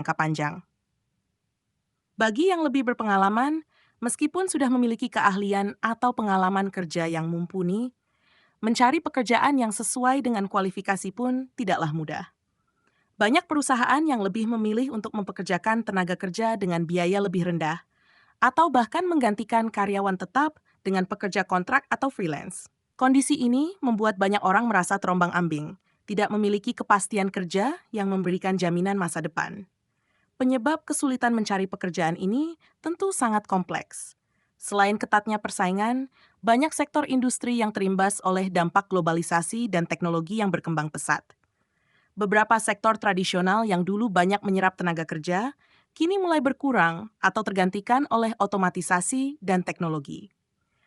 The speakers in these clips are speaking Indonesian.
jangka panjang. Bagi yang lebih berpengalaman, meskipun sudah memiliki keahlian atau pengalaman kerja yang mumpuni, mencari pekerjaan yang sesuai dengan kualifikasi pun tidaklah mudah. Banyak perusahaan yang lebih memilih untuk mempekerjakan tenaga kerja dengan biaya lebih rendah, atau bahkan menggantikan karyawan tetap dengan pekerja kontrak atau freelance. Kondisi ini membuat banyak orang merasa terombang-ambing, tidak memiliki kepastian kerja yang memberikan jaminan masa depan. Penyebab kesulitan mencari pekerjaan ini tentu sangat kompleks. Selain ketatnya persaingan, banyak sektor industri yang terimbas oleh dampak globalisasi dan teknologi yang berkembang pesat. Beberapa sektor tradisional yang dulu banyak menyerap tenaga kerja, kini mulai berkurang atau tergantikan oleh otomatisasi dan teknologi.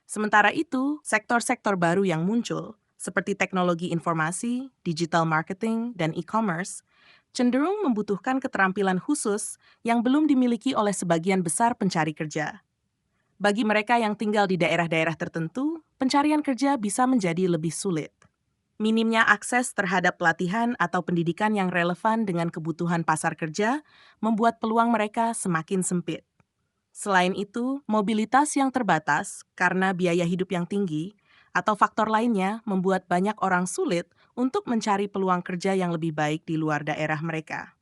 Sementara itu, sektor-sektor baru yang muncul, seperti teknologi informasi, digital marketing, dan e-commerce, cenderung membutuhkan keterampilan khusus yang belum dimiliki oleh sebagian besar pencari kerja. Bagi mereka yang tinggal di daerah-daerah tertentu, pencarian kerja bisa menjadi lebih sulit. Minimnya akses terhadap pelatihan atau pendidikan yang relevan dengan kebutuhan pasar kerja membuat peluang mereka semakin sempit. Selain itu, mobilitas yang terbatas karena biaya hidup yang tinggi atau faktor lainnya membuat banyak orang sulit untuk mencari peluang kerja yang lebih baik di luar daerah mereka.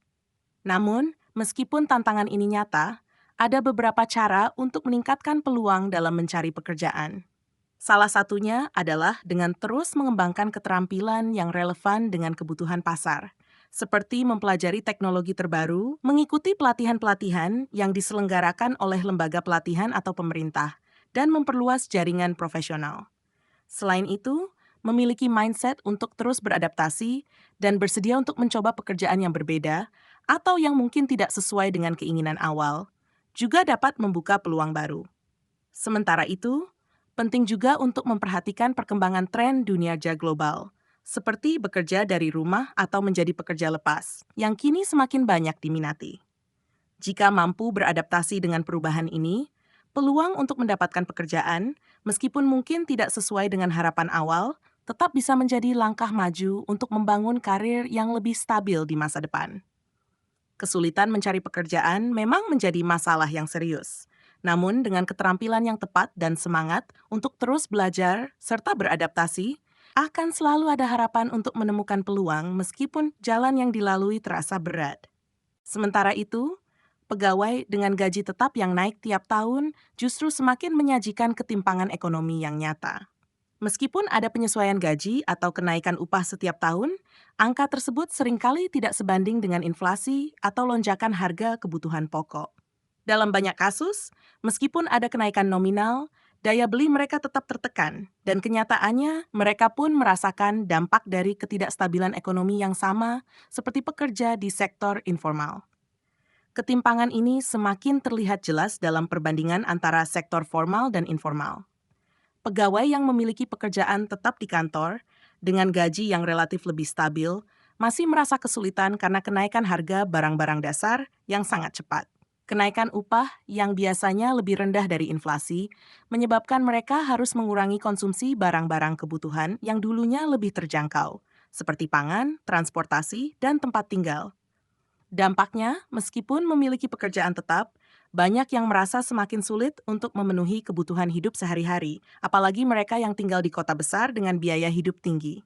Namun, meskipun tantangan ini nyata, ada beberapa cara untuk meningkatkan peluang dalam mencari pekerjaan. Salah satunya adalah dengan terus mengembangkan keterampilan yang relevan dengan kebutuhan pasar, seperti mempelajari teknologi terbaru, mengikuti pelatihan-pelatihan yang diselenggarakan oleh lembaga pelatihan atau pemerintah, dan memperluas jaringan profesional. Selain itu, memiliki mindset untuk terus beradaptasi dan bersedia untuk mencoba pekerjaan yang berbeda atau yang mungkin tidak sesuai dengan keinginan awal, juga dapat membuka peluang baru. Sementara itu, penting juga untuk memperhatikan perkembangan tren dunia kerja global, seperti bekerja dari rumah atau menjadi pekerja lepas, yang kini semakin banyak diminati. Jika mampu beradaptasi dengan perubahan ini, peluang untuk mendapatkan pekerjaan, meskipun mungkin tidak sesuai dengan harapan awal, tetap bisa menjadi langkah maju untuk membangun karir yang lebih stabil di masa depan. Kesulitan mencari pekerjaan memang menjadi masalah yang serius. Namun, dengan keterampilan yang tepat dan semangat untuk terus belajar serta beradaptasi, akan selalu ada harapan untuk menemukan peluang meskipun jalan yang dilalui terasa berat. Sementara itu, pegawai dengan gaji tetap yang naik tiap tahun justru semakin menyajikan ketimpangan ekonomi yang nyata. Meskipun ada penyesuaian gaji atau kenaikan upah setiap tahun, angka tersebut seringkali tidak sebanding dengan inflasi atau lonjakan harga kebutuhan pokok. Dalam banyak kasus, meskipun ada kenaikan nominal, daya beli mereka tetap tertekan, dan kenyataannya mereka pun merasakan dampak dari ketidakstabilan ekonomi yang sama seperti pekerja di sektor informal. Ketimpangan ini semakin terlihat jelas dalam perbandingan antara sektor formal dan informal. Pegawai yang memiliki pekerjaan tetap di kantor, dengan gaji yang relatif lebih stabil, masih merasa kesulitan karena kenaikan harga barang-barang dasar yang sangat cepat. Kenaikan upah yang biasanya lebih rendah dari inflasi menyebabkan mereka harus mengurangi konsumsi barang-barang kebutuhan yang dulunya lebih terjangkau, seperti pangan, transportasi, dan tempat tinggal. Dampaknya, meskipun memiliki pekerjaan tetap, banyak yang merasa semakin sulit untuk memenuhi kebutuhan hidup sehari-hari, apalagi mereka yang tinggal di kota besar dengan biaya hidup tinggi.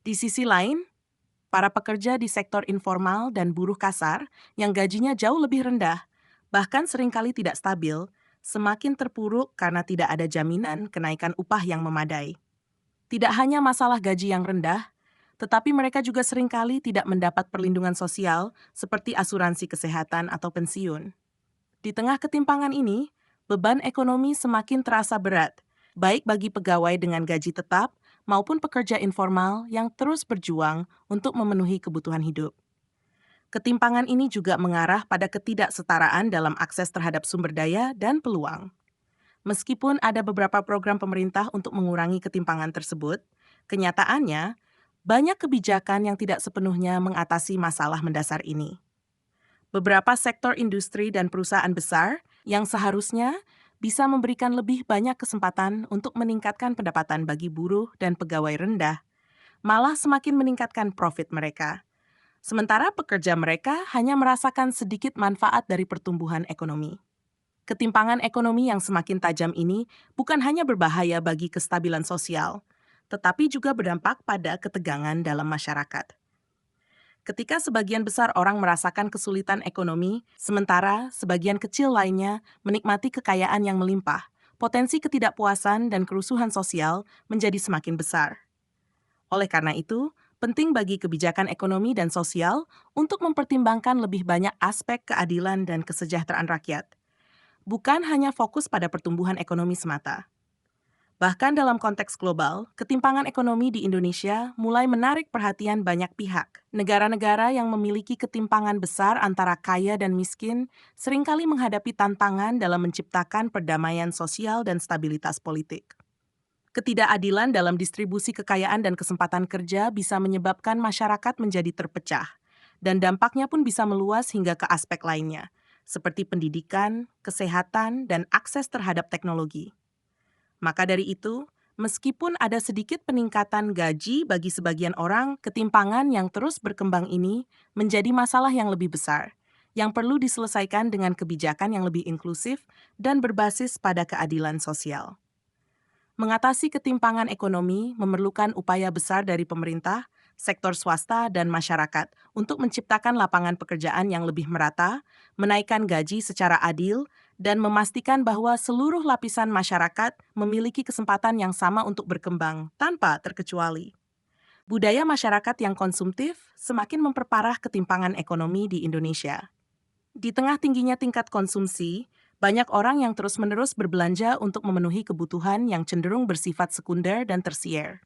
Di sisi lain, para pekerja di sektor informal dan buruh kasar yang gajinya jauh lebih rendah, bahkan seringkali tidak stabil, semakin terpuruk karena tidak ada jaminan kenaikan upah yang memadai. Tidak hanya masalah gaji yang rendah, tetapi mereka juga seringkali tidak mendapat perlindungan sosial seperti asuransi kesehatan atau pensiun. Di tengah ketimpangan ini, beban ekonomi semakin terasa berat, baik bagi pegawai dengan gaji tetap maupun pekerja informal yang terus berjuang untuk memenuhi kebutuhan hidup. Ketimpangan ini juga mengarah pada ketidaksetaraan dalam akses terhadap sumber daya dan peluang. Meskipun ada beberapa program pemerintah untuk mengurangi ketimpangan tersebut, kenyataannya banyak kebijakan yang tidak sepenuhnya mengatasi masalah mendasar ini. Beberapa sektor industri dan perusahaan besar yang seharusnya bisa memberikan lebih banyak kesempatan untuk meningkatkan pendapatan bagi buruh dan pegawai rendah, malah semakin meningkatkan profit mereka. Sementara pekerja mereka hanya merasakan sedikit manfaat dari pertumbuhan ekonomi. Ketimpangan ekonomi yang semakin tajam ini bukan hanya berbahaya bagi kestabilan sosial, tetapi juga berdampak pada ketegangan dalam masyarakat. Ketika sebagian besar orang merasakan kesulitan ekonomi, sementara sebagian kecil lainnya menikmati kekayaan yang melimpah, potensi ketidakpuasan dan kerusuhan sosial menjadi semakin besar. Oleh karena itu, penting bagi kebijakan ekonomi dan sosial untuk mempertimbangkan lebih banyak aspek keadilan dan kesejahteraan rakyat, bukan hanya fokus pada pertumbuhan ekonomi semata. Bahkan dalam konteks global, ketimpangan ekonomi di Indonesia mulai menarik perhatian banyak pihak. Negara-negara yang memiliki ketimpangan besar antara kaya dan miskin seringkali menghadapi tantangan dalam menciptakan perdamaian sosial dan stabilitas politik. Ketidakadilan dalam distribusi kekayaan dan kesempatan kerja bisa menyebabkan masyarakat menjadi terpecah, dan dampaknya pun bisa meluas hingga ke aspek lainnya, seperti pendidikan, kesehatan, dan akses terhadap teknologi. Maka dari itu, meskipun ada sedikit peningkatan gaji bagi sebagian orang, ketimpangan yang terus berkembang ini menjadi masalah yang lebih besar, yang perlu diselesaikan dengan kebijakan yang lebih inklusif dan berbasis pada keadilan sosial. Mengatasi ketimpangan ekonomi memerlukan upaya besar dari pemerintah, sektor swasta, dan masyarakat untuk menciptakan lapangan pekerjaan yang lebih merata, menaikkan gaji secara adil, dan memastikan bahwa seluruh lapisan masyarakat memiliki kesempatan yang sama untuk berkembang tanpa terkecuali. Budaya masyarakat yang konsumtif semakin memperparah ketimpangan ekonomi di Indonesia. Di tengah tingginya tingkat konsumsi, banyak orang yang terus-menerus berbelanja untuk memenuhi kebutuhan yang cenderung bersifat sekunder dan tersier.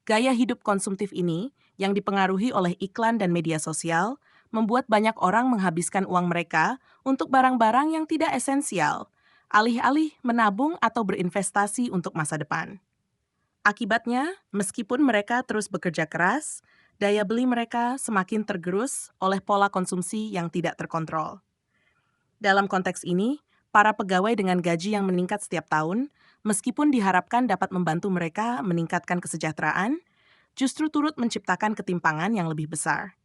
Gaya hidup konsumtif ini, yang dipengaruhi oleh iklan dan media sosial, membuat banyak orang menghabiskan uang mereka untuk barang-barang yang tidak esensial, alih-alih menabung atau berinvestasi untuk masa depan. Akibatnya, meskipun mereka terus bekerja keras, daya beli mereka semakin tergerus oleh pola konsumsi yang tidak terkontrol. Dalam konteks ini, para pegawai dengan gaji yang meningkat setiap tahun, meskipun diharapkan dapat membantu mereka meningkatkan kesejahteraan, justru turut menciptakan ketimpangan yang lebih besar.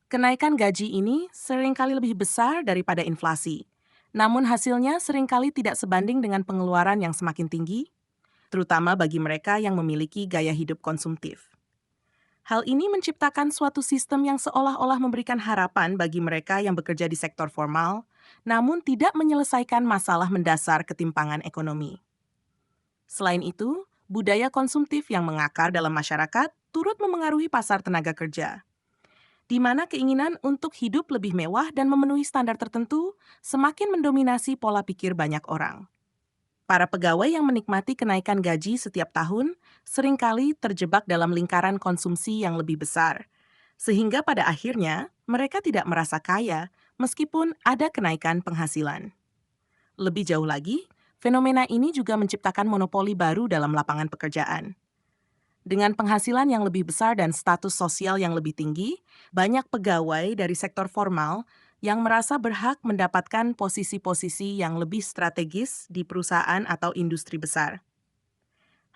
Kenaikan gaji ini seringkali lebih besar daripada inflasi, namun hasilnya seringkali tidak sebanding dengan pengeluaran yang semakin tinggi, terutama bagi mereka yang memiliki gaya hidup konsumtif. Hal ini menciptakan suatu sistem yang seolah-olah memberikan harapan bagi mereka yang bekerja di sektor formal, namun tidak menyelesaikan masalah mendasar ketimpangan ekonomi. Selain itu, budaya konsumtif yang mengakar dalam masyarakat turut memengaruhi pasar tenaga kerja, di mana keinginan untuk hidup lebih mewah dan memenuhi standar tertentu semakin mendominasi pola pikir banyak orang. Para pegawai yang menikmati kenaikan gaji setiap tahun seringkali terjebak dalam lingkaran konsumsi yang lebih besar, sehingga pada akhirnya mereka tidak merasa kaya meskipun ada kenaikan penghasilan. Lebih jauh lagi, fenomena ini juga menciptakan monopoli baru dalam lapangan pekerjaan. Dengan penghasilan yang lebih besar dan status sosial yang lebih tinggi, banyak pegawai dari sektor formal yang merasa berhak mendapatkan posisi-posisi yang lebih strategis di perusahaan atau industri besar.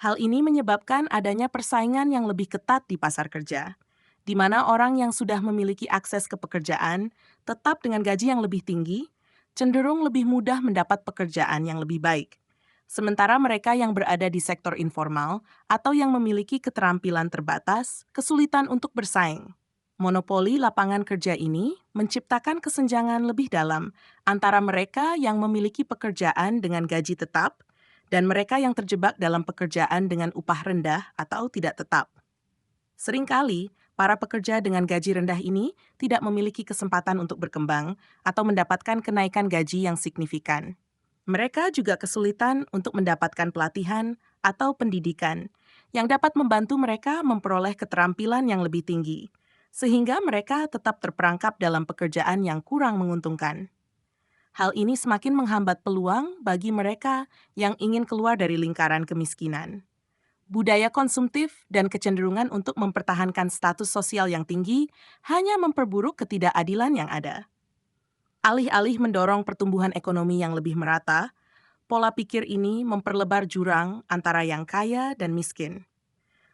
Hal ini menyebabkan adanya persaingan yang lebih ketat di pasar kerja, di mana orang yang sudah memiliki akses ke pekerjaan, tetap dengan gaji yang lebih tinggi, cenderung lebih mudah mendapat pekerjaan yang lebih baik. Sementara mereka yang berada di sektor informal atau yang memiliki keterampilan terbatas, kesulitan untuk bersaing. Monopoli lapangan kerja ini menciptakan kesenjangan lebih dalam antara mereka yang memiliki pekerjaan dengan gaji tetap dan mereka yang terjebak dalam pekerjaan dengan upah rendah atau tidak tetap. Seringkali, para pekerja dengan gaji rendah ini tidak memiliki kesempatan untuk berkembang atau mendapatkan kenaikan gaji yang signifikan. Mereka juga kesulitan untuk mendapatkan pelatihan atau pendidikan yang dapat membantu mereka memperoleh keterampilan yang lebih tinggi, sehingga mereka tetap terperangkap dalam pekerjaan yang kurang menguntungkan. Hal ini semakin menghambat peluang bagi mereka yang ingin keluar dari lingkaran kemiskinan. Budaya konsumtif dan kecenderungan untuk mempertahankan status sosial yang tinggi hanya memperburuk ketidakadilan yang ada. Alih-alih mendorong pertumbuhan ekonomi yang lebih merata, pola pikir ini memperlebar jurang antara yang kaya dan miskin.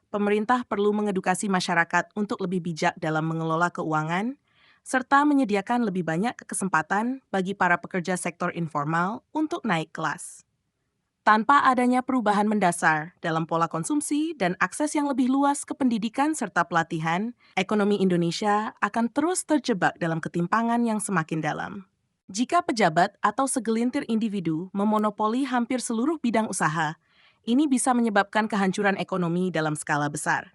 Pemerintah perlu mengedukasi masyarakat untuk lebih bijak dalam mengelola keuangan, serta menyediakan lebih banyak kesempatan bagi para pekerja sektor informal untuk naik kelas. Tanpa adanya perubahan mendasar dalam pola konsumsi dan akses yang lebih luas ke pendidikan serta pelatihan, ekonomi Indonesia akan terus terjebak dalam ketimpangan yang semakin dalam. Jika pejabat atau segelintir individu memonopoli hampir seluruh bidang usaha, ini bisa menyebabkan kehancuran ekonomi dalam skala besar.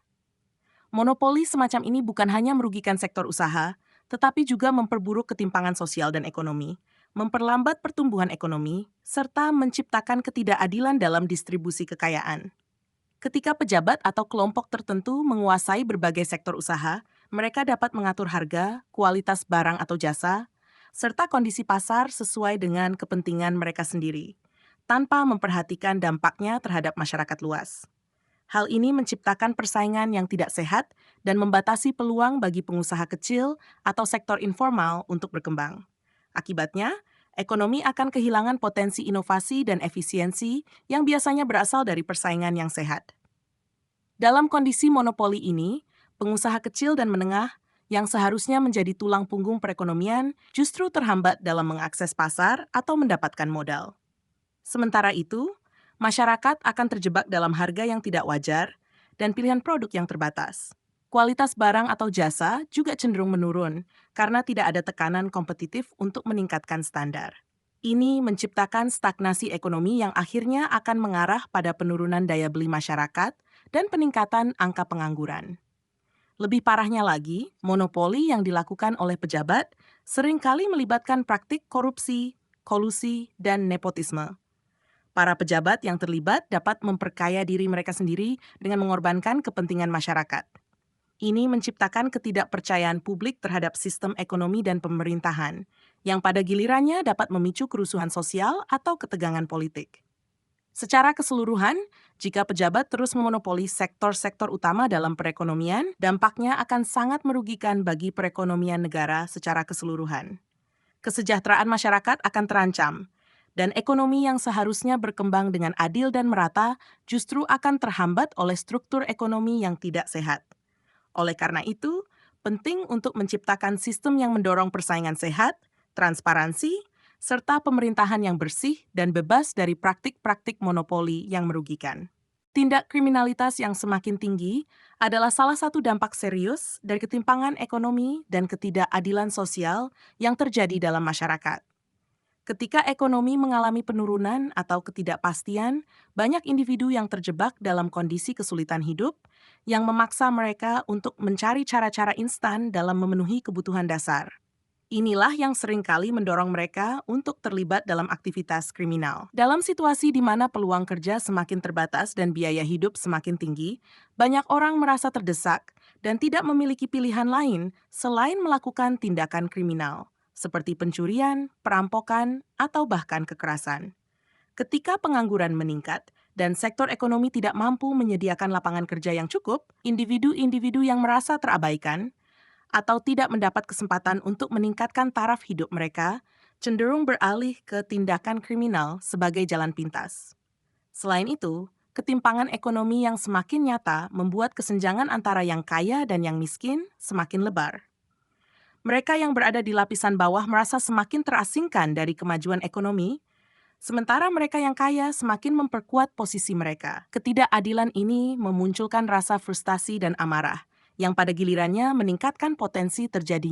Monopoli semacam ini bukan hanya merugikan sektor usaha, tetapi juga memperburuk ketimpangan sosial dan ekonomi, memperlambat pertumbuhan ekonomi, serta menciptakan ketidakadilan dalam distribusi kekayaan. Ketika pejabat atau kelompok tertentu menguasai berbagai sektor usaha, mereka dapat mengatur harga, kualitas barang atau jasa, serta kondisi pasar sesuai dengan kepentingan mereka sendiri, tanpa memperhatikan dampaknya terhadap masyarakat luas. Hal ini menciptakan persaingan yang tidak sehat dan membatasi peluang bagi pengusaha kecil atau sektor informal untuk berkembang. Akibatnya, ekonomi akan kehilangan potensi inovasi dan efisiensi yang biasanya berasal dari persaingan yang sehat. Dalam kondisi monopoli ini, pengusaha kecil dan menengah yang seharusnya menjadi tulang punggung perekonomian justru terhambat dalam mengakses pasar atau mendapatkan modal. Sementara itu, masyarakat akan terjebak dalam harga yang tidak wajar dan pilihan produk yang terbatas. Kualitas barang atau jasa juga cenderung menurun karena tidak ada tekanan kompetitif untuk meningkatkan standar. Ini menciptakan stagnasi ekonomi yang akhirnya akan mengarah pada penurunan daya beli masyarakat dan peningkatan angka pengangguran. Lebih parahnya lagi, monopoli yang dilakukan oleh pejabat seringkali melibatkan praktik korupsi, kolusi, dan nepotisme. Para pejabat yang terlibat dapat memperkaya diri mereka sendiri dengan mengorbankan kepentingan masyarakat. Ini menciptakan ketidakpercayaan publik terhadap sistem ekonomi dan pemerintahan, yang pada gilirannya dapat memicu kerusuhan sosial atau ketegangan politik. Secara keseluruhan, jika pejabat terus memonopoli sektor-sektor utama dalam perekonomian, dampaknya akan sangat merugikan bagi perekonomian negara secara keseluruhan. Kesejahteraan masyarakat akan terancam, dan ekonomi yang seharusnya berkembang dengan adil dan merata justru akan terhambat oleh struktur ekonomi yang tidak sehat. Oleh karena itu, penting untuk menciptakan sistem yang mendorong persaingan sehat, transparansi, serta pemerintahan yang bersih dan bebas dari praktik-praktik monopoli yang merugikan. Tindak kriminalitas yang semakin tinggi adalah salah satu dampak serius dari ketimpangan ekonomi dan ketidakadilan sosial yang terjadi dalam masyarakat. Ketika ekonomi mengalami penurunan atau ketidakpastian, banyak individu yang terjebak dalam kondisi kesulitan hidup yang memaksa mereka untuk mencari cara-cara instan dalam memenuhi kebutuhan dasar. Inilah yang seringkali mendorong mereka untuk terlibat dalam aktivitas kriminal. Dalam situasi di mana peluang kerja semakin terbatas dan biaya hidup semakin tinggi, banyak orang merasa terdesak dan tidak memiliki pilihan lain selain melakukan tindakan kriminal, seperti pencurian, perampokan, atau bahkan kekerasan. Ketika pengangguran meningkat dan sektor ekonomi tidak mampu menyediakan lapangan kerja yang cukup, individu-individu yang merasa terabaikan atau tidak mendapat kesempatan untuk meningkatkan taraf hidup mereka, cenderung beralih ke tindakan kriminal sebagai jalan pintas. Selain itu, ketimpangan ekonomi yang semakin nyata membuat kesenjangan antara yang kaya dan yang miskin semakin lebar. Mereka yang berada di lapisan bawah merasa semakin terasingkan dari kemajuan ekonomi, sementara mereka yang kaya semakin memperkuat posisi mereka. Ketidakadilan ini memunculkan rasa frustasi dan amarah, yang pada gilirannya meningkatkan potensi terjadinya